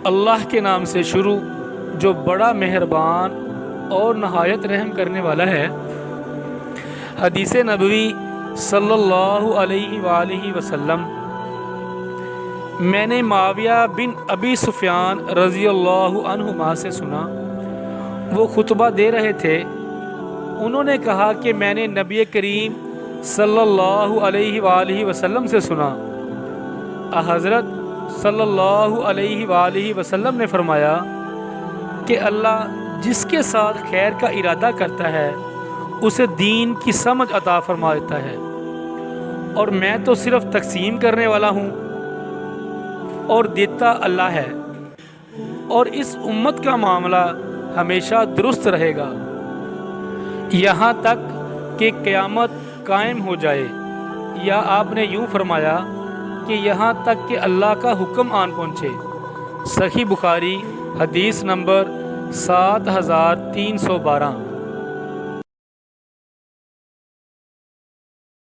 اللہ کے نام سے شروع جو بڑا مہربان اور نہایت رحم کرنے والا ہے۔ حدیث نبوی صلی اللہ علیہ وآلہ وسلم۔ میں نے معاویہ بن ابی سفیان رضی اللہ عنہما سے سنا، وہ خطبہ دے رہے تھے۔ انہوں نے کہا کہ میں نے نبی کریم صلی اللہ علیہ وآلہ وسلم سے سنا، حضرت صلی اللہ علیہ وآلہ وسلم نے فرمایا کہ اللہ جس کے ساتھ خیر کا ارادہ کرتا ہے اسے دین کی سمجھ عطا فرما دیتا ہے، اور میں تو صرف تقسیم کرنے والا ہوں اور دیتا اللہ ہے، اور اس امت کا معاملہ ہمیشہ درست رہے گا یہاں تک کہ قیامت قائم ہو جائے، یا آپ نے یوں فرمایا کہ یہاں تک کہ اللہ کا حکم آن پہنچے۔ صحیح بخاری حدیث نمبر 7312۔